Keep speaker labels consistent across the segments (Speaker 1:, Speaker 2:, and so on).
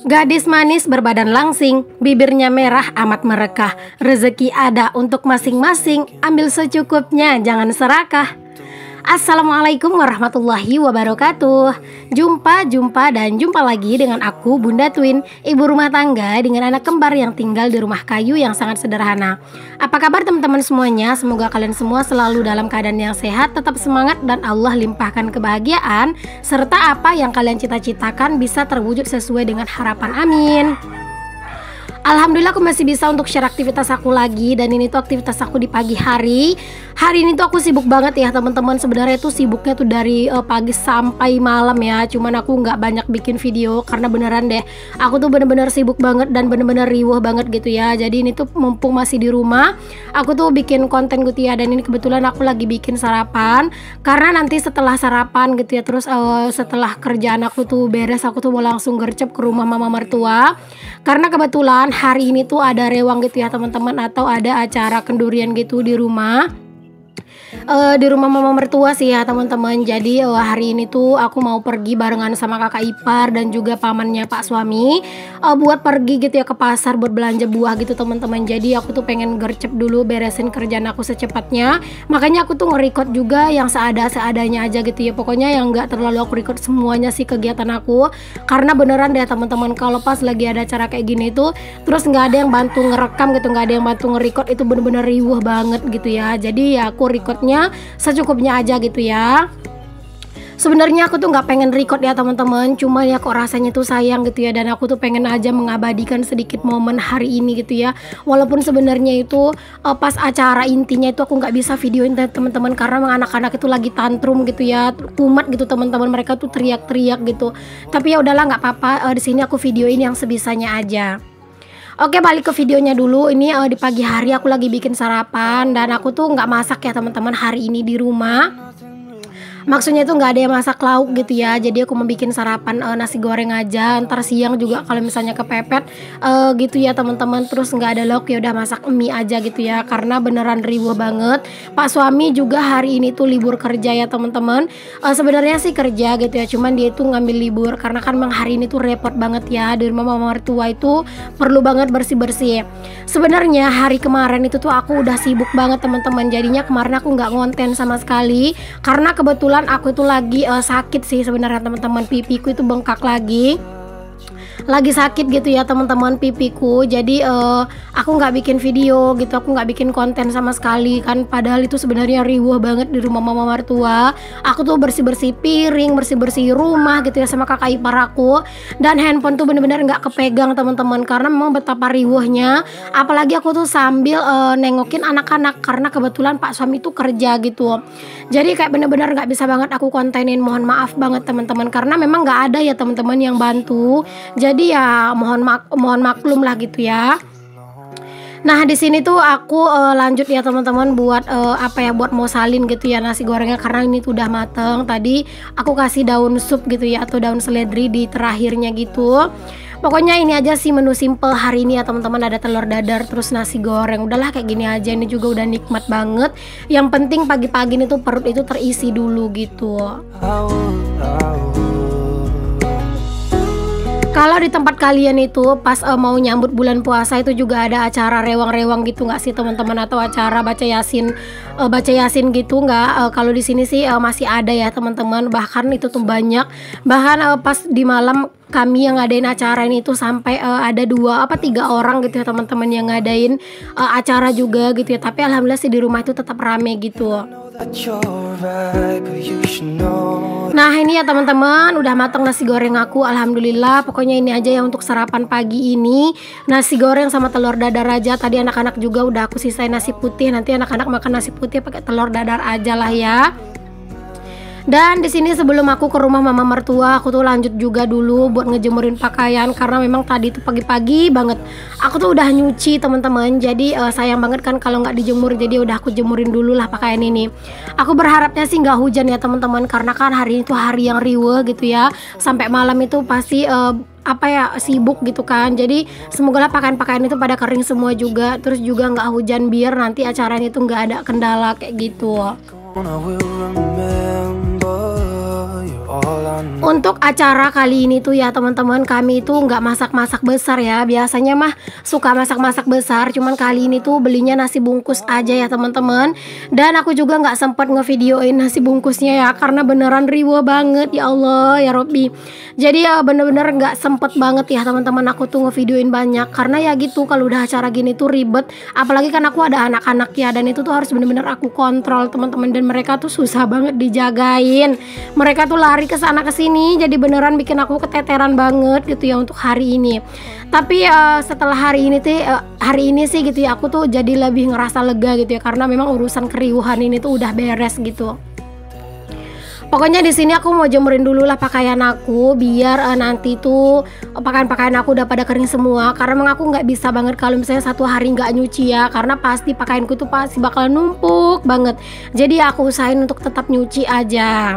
Speaker 1: Gadis manis berbadan langsing, bibirnya merah amat merekah. Rezeki ada untuk masing-masing, ambil secukupnya, jangan serakah. Assalamualaikum warahmatullahi wabarakatuh. Jumpa lagi dengan aku Bunda Twin, ibu rumah tangga dengan anak kembar yang tinggal di rumah kayu yang sangat sederhana. Apa kabar teman-teman semuanya? Semoga kalian semua selalu dalam keadaan yang sehat, tetap semangat, dan Allah limpahkan kebahagiaan serta apa yang kalian cita-citakan bisa terwujud sesuai dengan harapan. Amin. Alhamdulillah aku masih bisa untuk share aktivitas aku lagi. Dan ini tuh aktivitas aku di pagi hari. Hari ini tuh aku sibuk banget ya teman-teman. Sebenarnya tuh sibuknya tuh dari pagi sampai malam ya. Cuman aku nggak banyak bikin video karena beneran deh, aku tuh bener-bener sibuk banget dan bener-bener riuh banget gitu ya. Jadi ini tuh mumpung masih di rumah, aku tuh bikin konten gitu ya. Dan ini kebetulan aku lagi bikin sarapan. Karena nanti setelah sarapan gitu ya, terus setelah kerjaan aku tuh beres, aku tuh mau langsung gercep ke rumah mama mertua. Karena kebetulan hari ini tuh ada rewang gitu ya teman-teman, atau ada acara kendurian gitu di rumah mama mertua sih ya teman-teman. Jadi hari ini tuh aku mau pergi barengan sama kakak ipar dan juga pamannya pak suami buat pergi gitu ya ke pasar buat belanja buah gitu teman-teman. Jadi aku tuh pengen gercep dulu beresin kerjaan aku secepatnya. Makanya aku tuh nge-record juga yang seadanya aja gitu ya. Pokoknya yang nggak terlalu aku record semuanya sih kegiatan aku. Karena beneran deh teman-teman, kalau pas lagi ada acara kayak gini tuh terus nggak ada yang bantu ngerekam gitu, nggak ada yang bantu nge-record, itu bener-bener riuh banget gitu ya. Jadi ya aku recordnya secukupnya aja gitu ya. Sebenarnya aku tuh nggak pengen record ya teman-teman, cuma ya kok rasanya tuh sayang gitu ya, dan aku tuh pengen aja mengabadikan sedikit momen hari ini gitu ya. Walaupun sebenarnya itu pas acara intinya itu aku nggak bisa videoin teman-teman karena anak-anak itu lagi tantrum gitu ya, kumat gitu teman-teman, mereka tuh teriak-teriak gitu. Tapi ya udahlah, nggak apa-apa, di sini aku videoin yang sebisanya aja. Oke, balik ke videonya dulu. Ini di pagi hari aku lagi bikin sarapan, dan aku tuh nggak masak ya teman-teman hari ini di rumah. Maksudnya itu nggak ada yang masak lauk gitu ya. Jadi aku mau bikin sarapan nasi goreng aja. Ntar siang juga kalau misalnya kepepet gitu ya teman-teman, terus nggak ada lauk, ya udah masak mie aja gitu ya. Karena beneran riuh banget. Pak suami juga hari ini tuh libur kerja ya teman-teman. Sebenarnya sih kerja gitu ya, cuman dia tuh ngambil libur karena kan memang hari ini tuh repot banget ya. Di rumah mama mertua itu perlu banget bersih-bersih. Sebenarnya hari kemarin itu tuh aku udah sibuk banget teman-teman. Jadinya kemarin aku nggak ngonten sama sekali karena kebetulan aku itu lagi sakit sih sebenarnya teman-teman. Pipiku itu bengkak lagi sakit gitu ya teman-teman pipiku. Jadi aku nggak bikin video gitu, aku nggak bikin konten sama sekali kan, padahal itu sebenarnya riuh banget di rumah mama mertua. Aku tuh bersih-bersih piring, bersih-bersih rumah gitu ya sama kakak ipar aku, dan handphone tuh bener-bener nggak kepegang teman-teman karena memang betapa riuhnya. Apalagi aku tuh sambil nengokin anak-anak karena kebetulan pak suami tuh kerja gitu. Jadi kayak bener-bener nggak bisa banget aku kontenin, mohon maaf banget teman-teman karena memang nggak ada ya teman-teman yang bantu. Jadi ya mohon maklum lah gitu ya. Nah di sini tuh aku lanjut ya teman-teman buat buat mau salin gitu ya nasi gorengnya karena ini tuh udah mateng. Tadi aku kasih daun sup gitu ya atau daun seledri di terakhirnya gitu. Pokoknya ini aja sih menu simple hari ini ya teman-teman. Ada telur dadar terus nasi goreng. Udahlah kayak gini aja, ini juga udah nikmat banget. Yang penting pagi-pagi ini tuh perut itu terisi dulu gitu. Kalau di tempat kalian itu pas mau nyambut bulan puasa itu juga ada acara rewang-rewang gitu nggak sih teman-teman, atau acara baca yasin gitu nggak? Kalau di sini sih masih ada ya teman-teman, bahkan itu tuh banyak. Bahkan pas di malam kami yang ngadain acara ini tuh sampai ada 2-3 orang gitu ya teman-teman yang ngadain acara juga gitu ya. Tapi alhamdulillah sih di rumah itu tetap rame gitu. Nah ini ya teman-teman, udah matang nasi goreng aku, alhamdulillah. Pokoknya ini aja ya untuk sarapan pagi ini, nasi goreng sama telur dadar aja. Tadi anak-anak juga udah aku sisain nasi putih, nanti anak-anak makan nasi putih pakai telur dadar aja lah ya. Dan di sini sebelum aku ke rumah mama mertua, aku tuh lanjut juga dulu buat ngejemurin pakaian karena memang tadi tuh pagi-pagi banget aku tuh udah nyuci teman-teman. Jadi sayang banget kan kalau nggak dijemur, jadi udah aku jemurin dulu lah pakaian ini. Aku berharapnya sih nggak hujan ya teman-teman karena kan hari ini tuh hari yang riuh gitu ya. Sampai malam itu pasti sibuk gitu kan. Jadi semoga lah pakaian-pakaian itu pada kering semua juga, terus juga nggak hujan biar nanti acaranya itu nggak ada kendala kayak gitu. Untuk acara kali ini tuh ya teman-teman, kami itu nggak masak-masak besar ya. Biasanya mah suka masak-masak besar, cuman kali ini tuh belinya nasi bungkus aja ya teman-teman. Dan aku juga nggak sempat ngevideoin nasi bungkusnya ya, karena beneran riwa banget ya Allah ya Robbi. Jadi ya bener-bener nggak sempet banget ya teman-teman aku tuh ngevideoin banyak, karena ya gitu kalau udah acara gini tuh ribet. Apalagi kan aku ada anak-anak ya, dan itu tuh harus bener-bener aku kontrol teman-teman, dan mereka tuh susah banget dijagain. Mereka tuh lari ke sana ke sini, jadi beneran bikin aku keteteran banget gitu ya untuk hari ini. Tapi setelah hari ini sih gitu ya, aku tuh jadi lebih ngerasa lega gitu ya, karena memang urusan keriuhan ini tuh udah beres gitu. Pokoknya di sini aku mau jemurin dulu lah pakaian aku, biar nanti tuh pakaian-pakaian aku udah pada kering semua. Karena memang aku nggak bisa banget kalau misalnya satu hari nggak nyuci ya, karena pasti pakaianku tuh pasti bakalan numpuk banget. Jadi aku usahain untuk tetap nyuci aja.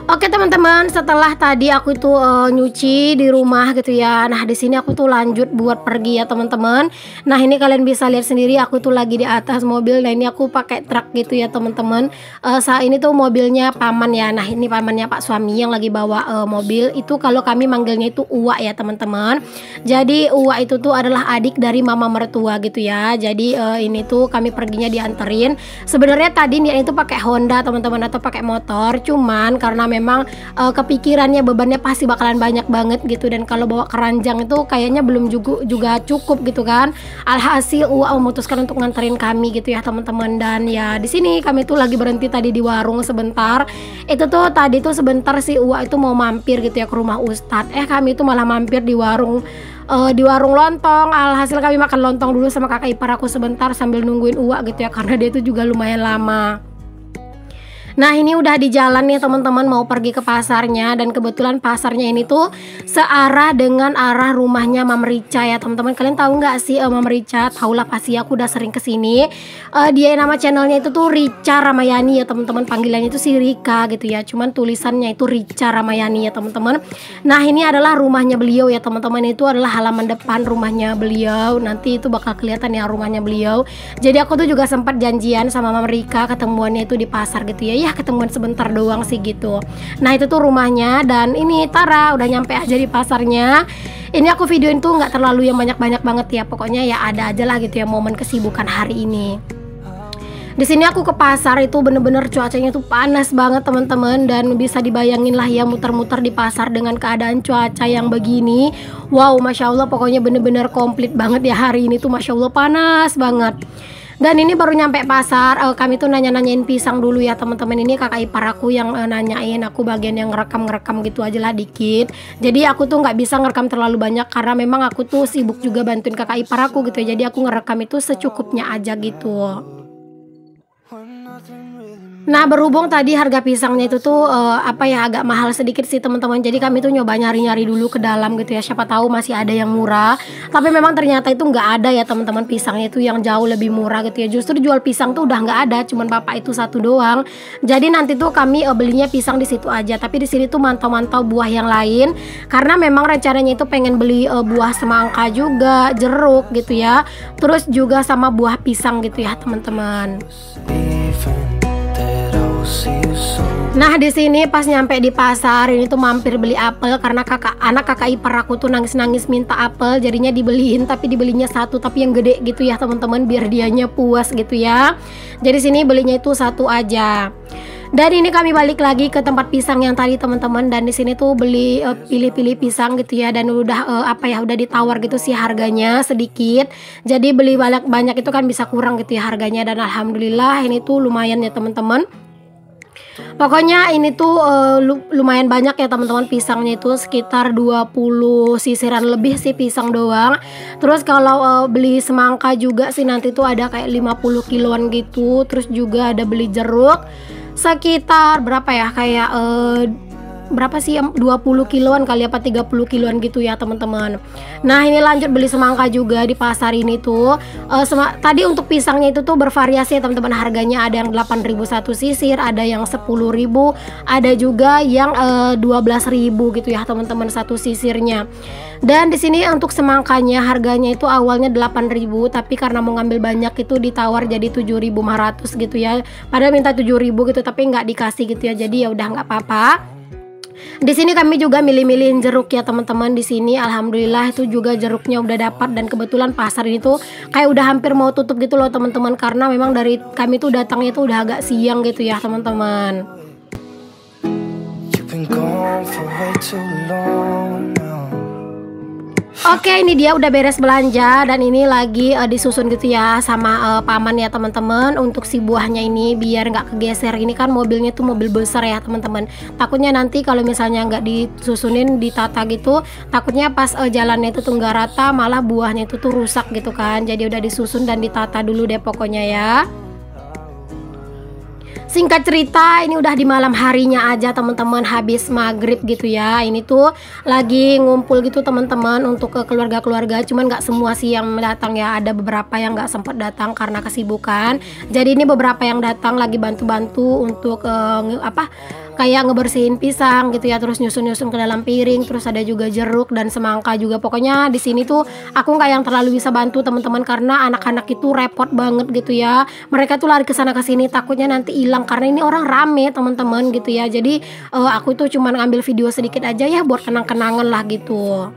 Speaker 1: Oke teman-teman, setelah tadi aku tuh nyuci di rumah gitu ya. Nah di sini aku tuh lanjut buat pergi ya teman-teman. Nah ini kalian bisa lihat sendiri, aku tuh lagi di atas mobil. Nah ini aku pakai truk gitu ya teman-teman. Saat ini tuh mobilnya paman ya. Nah ini pamannya Pak suami yang lagi bawa mobil. Itu kalau kami manggilnya itu Uwa ya teman-teman. Jadi Uwa itu tuh adalah adik dari mama mertua gitu ya. Jadi ini tuh kami perginya dianterin. Sebenarnya tadi niatnya itu pakai Honda teman-teman, atau pakai motor. Cuman karena memang kepikirannya bebannya pasti bakalan banyak banget gitu, dan kalau bawa keranjang itu kayaknya belum juga cukup gitu kan. Alhasil Uwa memutuskan untuk nganterin kami gitu ya teman-teman. Dan ya di sini kami tuh lagi berhenti tadi di warung sebentar. Itu tuh tadi tuh sebentar si Uwa itu mau mampir gitu ya ke rumah Ustadz. Kami tuh malah mampir di warung lontong. Alhasil kami makan lontong dulu sama kakak ipar aku sebentar sambil nungguin Uwa gitu ya, karena dia itu juga lumayan lama. Nah ini udah di jalan nih teman-teman, mau pergi ke pasarnya, dan kebetulan pasarnya ini tuh searah dengan arah rumahnya Mam Rica ya teman-teman. Kalian tahu nggak sih Mam Rica? Taulah pasti, aku udah sering kesini. Dia nama channelnya itu tuh Rica Ramayani ya teman-teman, panggilannya itu si Rika gitu ya, cuman tulisannya itu Rica Ramayani ya teman-teman. Nah ini adalah rumahnya beliau ya teman-teman, itu adalah halaman depan rumahnya beliau. Nanti itu bakal kelihatan ya rumahnya beliau. Jadi aku tuh juga sempat janjian sama Mam Rika, ketemuannya itu di pasar gitu ya. Ketemuan sebentar doang sih gitu. Nah itu tuh rumahnya, dan ini Tara udah nyampe aja di pasarnya. Ini aku videoin tuh nggak terlalu yang banyak-banyak banget ya, pokoknya ya ada aja lah gitu ya momen kesibukan hari ini. Di sini aku ke pasar itu bener-bener cuacanya tuh panas banget teman-teman, dan bisa dibayangin lah ya muter-muter di pasar dengan keadaan cuaca yang begini. Wow, masya Allah, pokoknya bener-bener komplit banget ya hari ini tuh, masya Allah panas banget. Dan ini baru nyampe pasar, kami tuh nanya-nanyain pisang dulu ya teman-teman. Ini kakak ipar aku yang nanyain, aku bagian yang ngerekam gitu aja lah dikit. Jadi aku tuh nggak bisa ngerekam terlalu banyak, karena memang aku tuh sibuk juga bantuin kakak ipar aku gitu ya. Jadi aku ngerekam itu secukupnya aja gitu. Nah berhubung tadi harga pisangnya itu tuh agak mahal sedikit sih teman-teman. Jadi kami tuh nyoba nyari-nyari dulu ke dalam gitu ya, siapa tahu masih ada yang murah. Tapi memang ternyata itu nggak ada ya teman-teman, pisangnya itu yang jauh lebih murah gitu ya. Justru jual pisang tuh udah nggak ada, cuman bapak itu satu doang. Jadi nanti tuh kami belinya pisang di situ aja. Tapi di sini tuh mantau-mantau buah yang lain, karena memang rencananya itu pengen beli buah semangka juga, jeruk gitu ya. Terus juga sama buah pisang gitu ya teman-teman. Nah di sini pas nyampe di pasar ini tuh mampir beli apel, karena anak kakak ipar aku tuh nangis-nangis minta apel, jadinya dibeliin, tapi dibelinya satu tapi yang gede gitu ya teman-teman, biar dianya puas gitu ya. Jadi sini belinya itu satu aja. Dan ini kami balik lagi ke tempat pisang yang tadi teman-teman, dan di sini tuh beli pilih-pilih pisang gitu ya, dan udah udah ditawar gitu sih harganya sedikit. Jadi beli banyak itu kan bisa kurang gitu ya harganya, dan alhamdulillah ini tuh lumayan ya teman-teman. Pokoknya ini tuh lumayan banyak ya teman-teman, pisangnya itu sekitar 20 sisiran lebih sih pisang doang. Terus kalau beli semangka juga sih nanti tuh ada kayak 50 kiloan gitu. Terus juga ada beli jeruk sekitar berapa ya, kayak berapa sih, 20 kiloan kali apa 30 kiloan gitu ya teman-teman. Nah ini lanjut beli semangka juga di pasar ini tuh. Tadi untuk pisangnya itu tuh bervariasi ya teman-teman, harganya ada yang 8.000 satu sisir, ada yang 10.000, ada juga yang 12.000 gitu ya teman-teman satu sisirnya. Dan di sini untuk semangkanya harganya itu awalnya 8.000, tapi karena mau ngambil banyak itu ditawar jadi 7.500 gitu ya. Padahal minta 7.000 gitu tapi nggak dikasih gitu ya. Jadi ya udah nggak apa-apa. Di sini kami juga milih-milihin jeruk ya teman-teman. Di sini alhamdulillah itu juga jeruknya udah dapat, dan kebetulan pasar ini tuh kayak udah hampir mau tutup gitu loh teman-teman, karena memang dari kami tuh datangnya tuh udah agak siang gitu ya teman-teman. Oke, ini dia udah beres belanja, dan ini lagi disusun gitu ya sama paman ya teman-teman untuk si buahnya ini biar nggak kegeser. Ini kan mobilnya tuh mobil besar ya teman-teman. Takutnya nanti kalau misalnya nggak disusunin ditata gitu, takutnya pas jalannya itu tuh nggak rata, malah buahnya itu tuh rusak gitu kan. Jadi udah disusun dan ditata dulu deh pokoknya ya. Singkat cerita, ini udah di malam harinya aja teman-teman, habis maghrib gitu ya. Ini tuh lagi ngumpul gitu teman-teman untuk ke keluarga-keluarga, cuman nggak semua sih yang datang ya, ada beberapa yang nggak sempat datang karena kesibukan. Jadi ini beberapa yang datang lagi bantu-bantu untuk kayak ngebersihin pisang gitu ya, terus nyusun-nyusun ke dalam piring. Terus ada juga jeruk dan semangka juga. Pokoknya di sini tuh aku nggak yang terlalu bisa bantu teman-teman, karena anak-anak itu repot banget gitu ya. Mereka tuh lari ke sana ke sini, takutnya nanti hilang karena ini orang rame teman-teman gitu ya. Jadi aku tuh cuman ngambil video sedikit aja ya buat kenang-kenangan lah gitu.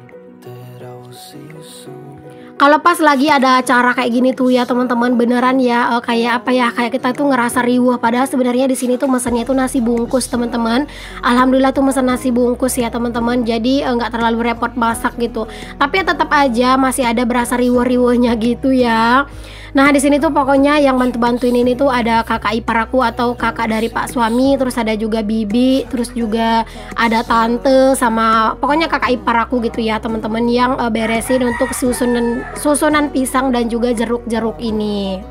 Speaker 1: Kalau pas lagi ada acara kayak gini tuh ya teman-teman, beneran ya kayak apa ya, kayak kita tuh ngerasa riuh. Padahal sebenarnya di sini tuh mesennya tuh nasi bungkus teman-teman. Alhamdulillah tuh mesen nasi bungkus ya teman-teman. Jadi nggak terlalu repot masak gitu. Tapi ya tetap aja masih ada berasa riuh-riuhnya gitu ya. Nah di sini tuh pokoknya yang bantu-bantuin ini tuh ada kakak ipar aku atau kakak dari pak suami, terus ada juga bibi, terus juga ada tante sama pokoknya kakak ipar aku gitu ya teman-teman, yang beresin untuk susunan pisang dan juga jeruk-jeruk ini.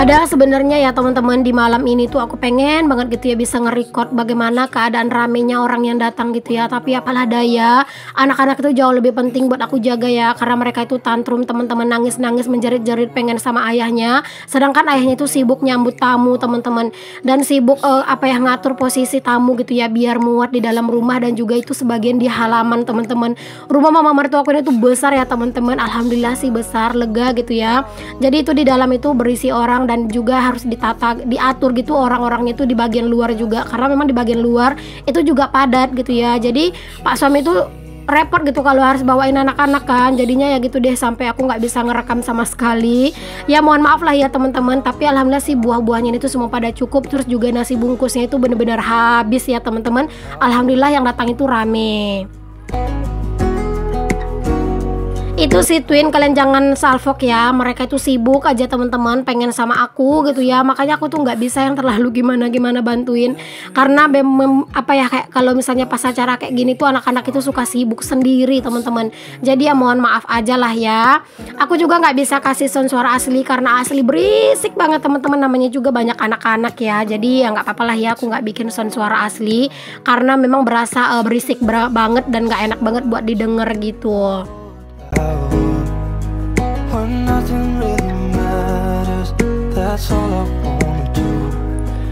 Speaker 1: Padahal sebenarnya ya teman-teman, di malam ini tuh aku pengen banget gitu ya bisa nge-record bagaimana keadaan ramenya orang yang datang gitu ya. Tapi apalah daya, anak-anak itu jauh lebih penting buat aku jaga ya, karena mereka itu tantrum teman-teman, nangis-nangis menjerit-jerit pengen sama ayahnya. Sedangkan ayahnya itu sibuk nyambut tamu teman-teman, dan sibuk ngatur posisi tamu gitu ya biar muat di dalam rumah, dan juga itu sebagian di halaman teman-teman. Rumah mama mertua aku ini tuh besar ya teman-teman, alhamdulillah sih besar, lega gitu ya. Jadi itu di dalam itu berisi orang, dan juga harus diatur gitu orang-orangnya itu di bagian luar juga, karena memang di bagian luar itu juga padat gitu ya. Jadi pak suami itu repot gitu kalau harus bawain anak-anak kan, jadinya ya gitu deh sampai aku nggak bisa ngerekam sama sekali ya, mohon maaf lah ya teman-teman. Tapi alhamdulillah sih buah-buahnya itu semua pada cukup, terus juga nasi bungkusnya itu bener-bener habis ya teman-teman. Alhamdulillah yang datang itu rame. Itu si Twin, kalian jangan salfok ya, mereka itu sibuk aja teman-teman pengen sama aku gitu ya. Makanya aku tuh nggak bisa yang terlalu gimana-gimana bantuin, karena kayak kalau misalnya pas acara kayak gini tuh anak-anak itu suka sibuk sendiri teman-teman. Jadi ya mohon maaf aja lah ya. Aku juga nggak bisa kasih sound suara asli karena asli berisik banget teman-teman, namanya juga banyak anak-anak ya. Jadi ya nggak apa-apa lah ya, aku nggak bikin sound suara asli karena memang berasa berisik banget dan nggak enak banget buat didengar gitu.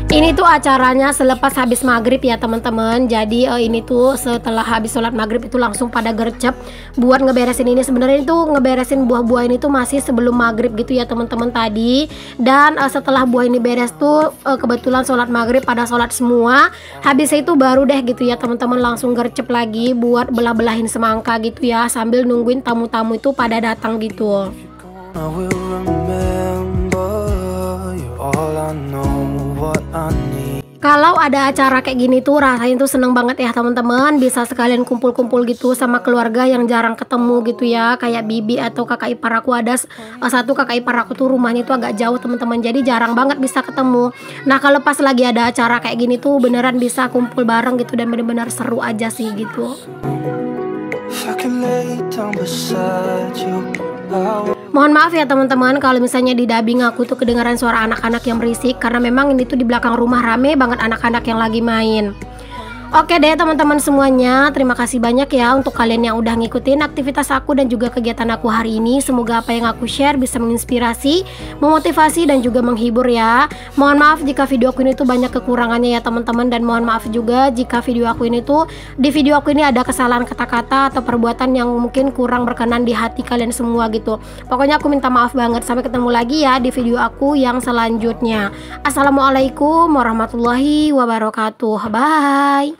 Speaker 1: Ini tuh acaranya selepas habis maghrib ya teman-teman. Jadi ini tuh setelah habis sholat maghrib itu langsung pada gercep buat ngeberesin ini. Sebenarnya itu ngeberesin buah-buah ini tuh masih sebelum maghrib gitu ya teman-teman tadi. Dan setelah buah ini beres tuh kebetulan sholat maghrib pada sholat semua. Habis itu baru deh gitu ya teman-teman langsung gercep lagi buat belah-belahin semangka gitu ya, sambil nungguin tamu-tamu itu pada datang gitu. Kalau ada acara kayak gini tuh rasanya tuh seneng banget ya teman-teman, bisa sekalian kumpul-kumpul gitu sama keluarga yang jarang ketemu gitu ya, kayak bibi atau kakak ipar aku. Ada satu kakak ipar aku tuh rumahnya tuh agak jauh teman-teman, jadi jarang banget bisa ketemu. Nah kalau pas lagi ada acara kayak gini tuh beneran bisa kumpul bareng gitu, dan bener-bener seru aja sih gitu. Mohon maaf ya teman-teman kalau misalnya di dubbing aku tuh kedengaran suara anak-anak yang berisik, karena memang ini tuh di belakang rumah rame banget anak-anak yang lagi main. Oke deh teman-teman semuanya, terima kasih banyak ya untuk kalian yang udah ngikutin aktivitas aku dan juga kegiatan aku hari ini. Semoga apa yang aku share bisa menginspirasi, memotivasi dan juga menghibur ya. Mohon maaf jika video aku ini tuh banyak kekurangannya ya teman-teman, dan mohon maaf juga jika video aku ini ada kesalahan kata-kata atau perbuatan yang mungkin kurang berkenan di hati kalian semua gitu. Pokoknya aku minta maaf banget. Sampai ketemu lagi ya di video aku yang selanjutnya. Assalamualaikum warahmatullahi wabarakatuh. Bye.